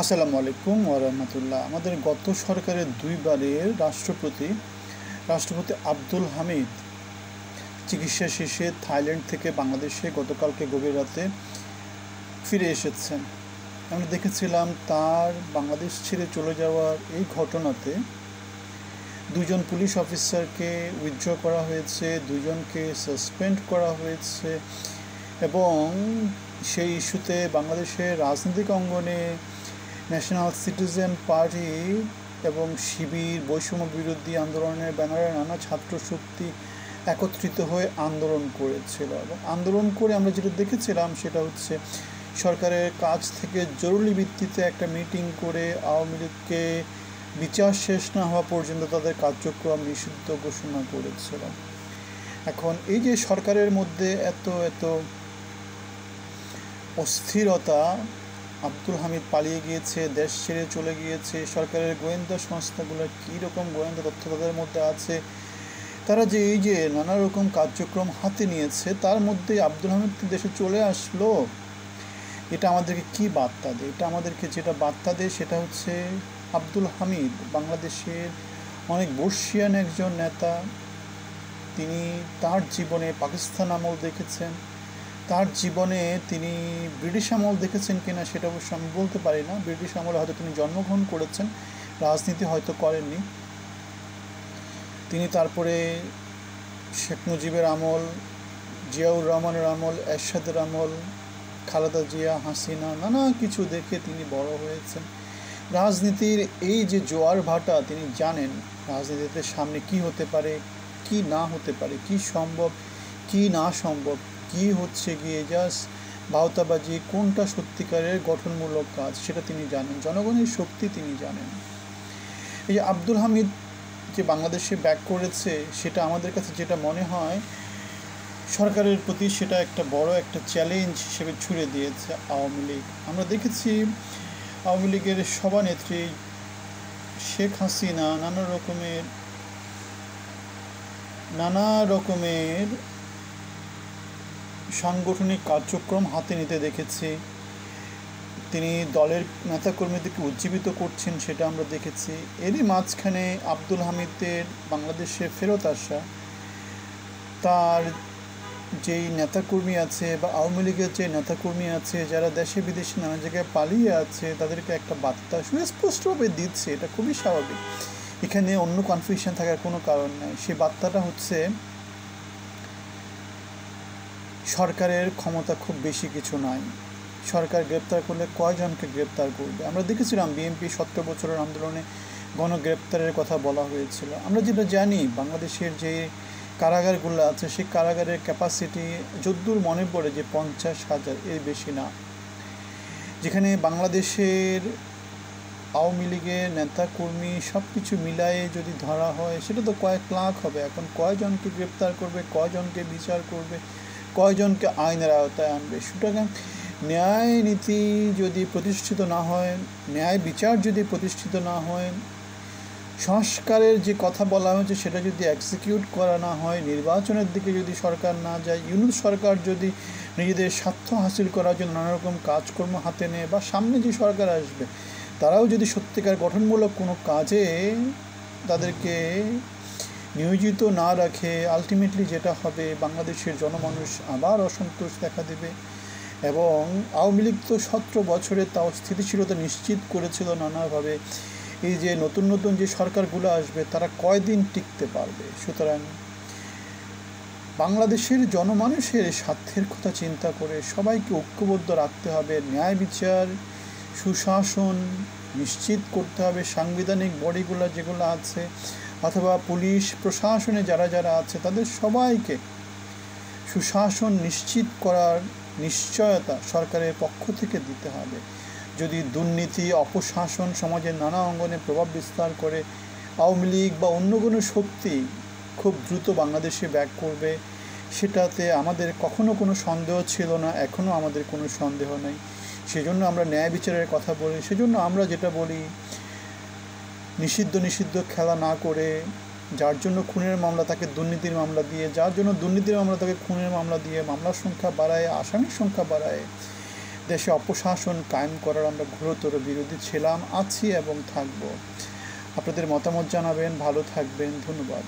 আসসালামু আলাইকুম ওরহমতুল্লাহ। আমাদের গত সরকারের দুইবারের রাষ্ট্রপতি আব্দুল হামিদ চিকিৎসা শেষে থাইল্যান্ড থেকে বাংলাদেশে গতকালকে গভীর রাতে ফিরে এসেছেন। আমরা দেখেছিলাম তার বাংলাদেশ ছেড়ে চলে যাওয়ার এই ঘটনাতে দুজন পুলিশ অফিসারকে উইথড্র করা হয়েছে, দুজনকে সাসপেন্ড করা হয়েছে এবং সেই ইস্যুতে বাংলাদেশের রাজনৈতিক অঙ্গনে ন্যাশনাল সিটিজেন পার্টি এবং শিবির বৈষম্য বিরোধী আন্দোলনের ব্যানারে নানা ছাত্র শক্তি একত্রিত হয়ে আন্দোলন করেছিল এবং আন্দোলন করে আমরা যেটা দেখেছিলাম সেটা হচ্ছে সরকারের কাছ থেকে জরুরি ভিত্তিতে একটা মিটিং করে আওয়ামী লীগকে বিচার শেষ না হওয়া পর্যন্ত তাদের কার্যক্রম নিষিদ্ধ ঘোষণা করেছিল। এখন এই যে সরকারের মধ্যে এত অস্থিরতা, আব্দুল হামিদ পালিয়ে গিয়েছে, দেশ ছেড়ে চলে গিয়েছে, সরকারের গোয়েন্দা সংস্থাগুলো কী রকম গোয়েন্দা তথ্য তাদের মধ্যে আছে, তারা যে এই যে নানা রকম কার্যক্রম হাতে নিয়েছে, তার মধ্যে আব্দুল হামিদ দেশে চলে আসলো। এটা আমাদেরকে কি বার্তা দেয়? এটা আমাদেরকে যেটা বার্তা দেয় সেটা হচ্ছে আব্দুল হামিদ বাংলাদেশের অনেক বর্ষিয়ান একজন নেতা। তিনি তার জীবনে পাকিস্তান আমল দেখেছেন, তার জীবনে তিনি ব্রিটিশ আমল দেখেছেন কিনা সেটা অবশ্য আমি বলতে পারি না। ব্রিটিশ আমলে হয়তো তিনি জন্মগ্রহণ করেছেন, রাজনীতি হয়তো করেননি। তিনি তারপরে শেখ মুজিবের আমল, জিয়াউর রহমানের আমল, এরশাদের আমল, খালেদা জিয়া, হাসিনা, নানা কিছু দেখে তিনি বড় হয়েছেন। রাজনীতির এই যে জোয়ার ভাটা তিনি জানেন, রাজনীতিতে সামনে কি হতে পারে, কি না হতে পারে, কি সম্ভব, কি না সম্ভব, কি হচ্ছে গিয়ে জাস্ট ভাওতাবাজি, কোনটা সত্যিকারের গঠনমূলক কাজ সেটা তিনি জানেন, জনগণের শক্তি তিনি জানেন। এই যে আব্দুল হামিদ যে বাংলাদেশে ব্যাক করেছে সেটা আমাদের কাছে যেটা মনে হয় সরকারের প্রতি সেটা একটা বড় একটা চ্যালেঞ্জ হিসেবে ছুড়ে দিয়েছে আওয়ামী লীগ। আমরা দেখেছি আওয়ামী লীগের সভানেত্রী শেখ হাসিনা নানা রকমের সাংগঠনিক কার্যক্রম হাতে নিতে দেখেছি। তিনি দলের নেতাকর্মীদেরকে উজ্জীবিত করছেন সেটা আমরা দেখেছি। এরই মাঝখানে আব্দুল হামিদের বাংলাদেশে ফেরত আসা, তার যেই নেতাকর্মী আছে বা আওয়ামী লীগের যে নেতাকর্মী আছে যারা দেশে বিদেশে নানা জায়গায় পালিয়ে আছে, তাদেরকে একটা বার্তা সুস্পষ্টভাবে দিচ্ছে। এটা খুবই স্বাভাবিক, এখানে অন্য কনফিউশন থাকার কোনো কারণ নেই। সেই বার্তাটা হচ্ছে সরকারের ক্ষমতা খুব বেশি কিছু নাই, সরকার গ্রেপ্তার করলে কয়জনকে গ্রেপ্তার করবে। আমরা দেখেছিলাম বিএনপি 17 বছরের আন্দোলনে গণগ্রেপ্তারের কথা বলা হয়েছিল। আমরা যেটা জানি বাংলাদেশের যে কারাগারগুলো আছে সেই কারাগারের ক্যাপাসিটি যদ্দূর মনে পড়ে যে 50,000, এর বেশি না। যেখানে বাংলাদেশের আওয়ামী লীগের নেতাকর্মী সব কিছু মিলায়ে যদি ধরা হয় সেটা তো কয়েক লাখ হবে। এখন কয়জনকে গ্রেপ্তার করবে, কয়জনকে বিচার করবে, কয়জনকে আইনের আওতায় আনবে? সুতরাং ন্যায় নীতি যদি প্রতিষ্ঠিত না হয়, ন্যায় বিচার যদি প্রতিষ্ঠিত না হয়, সংস্কারের যে কথা বলা হয়েছে সেটা যদি এক্সিকিউট করা না হয়, নির্বাচনের দিকে যদি সরকার না যায়, ইউনূস সরকার যদি নিজেদের স্বার্থ হাসিল করার জন্য নানা রকম কাজকর্ম হাতে নেয়, বা সামনে যে সরকার আসবে তারাও যদি সত্যিকার গঠনমূলক কোনো কাজে তাদেরকে নিয়োজিত না রাখে, আলটিমেটলি যেটা হবে বাংলাদেশের জনমানুষ আবার অসন্তোষ দেখা দেবে। এবং আওয়ামী লীগ তো 17 বছরে তাও স্থিতিশীলতা নিশ্চিত করেছিল নানাভাবে। এই যে নতুন যে সরকারগুলো আসবে তারা কয়দিন টিকতে পারবে? সুতরাং বাংলাদেশের জনমানুষের স্বার্থের কথা চিন্তা করে সবাইকে ঐক্যবদ্ধ রাখতে হবে, ন্যায় বিচার সুশাসন নিশ্চিত করতে হবে। সাংবিধানিক বডিগুলো যেগুলো আছে অথবা পুলিশ প্রশাসনে যারা আছে তাদের সবাইকে সুশাসন নিশ্চিত করার নিশ্চয়তা সরকারের পক্ষ থেকে দিতে হবে। যদি দুর্নীতি, অপশাসন সমাজের নানা অঙ্গনে প্রভাব বিস্তার করে, আওয়ামী লীগ বা অন্য কোনো শক্তি খুব দ্রুত বাংলাদেশে ব্যাক করবে, সেটাতে আমাদের কখনো কোনো সন্দেহ ছিল না, এখনও আমাদের কোনো সন্দেহ নেই। সেজন্য আমরা ন্যায় বিচারের কথা বলি। সেজন্য আমরা যেটা বলি, নিষিদ্ধ খেলা না করে, যার জন্য খুনের মামলা তাকে দুর্নীতির মামলা দিয়ে, যার জন্য দুর্নীতির মামলা তাকে খুনের মামলা দিয়ে মামলার সংখ্যা বাড়ায়, আসামির সংখ্যা বাড়ায়, দেশে অপশাসন কায়েম করার আমরা ঘোরতর বিরোধী ছিলাম, আছি এবং থাকব। আপনাদের মতামত জানাবেন। ভালো থাকবেন। ধন্যবাদ।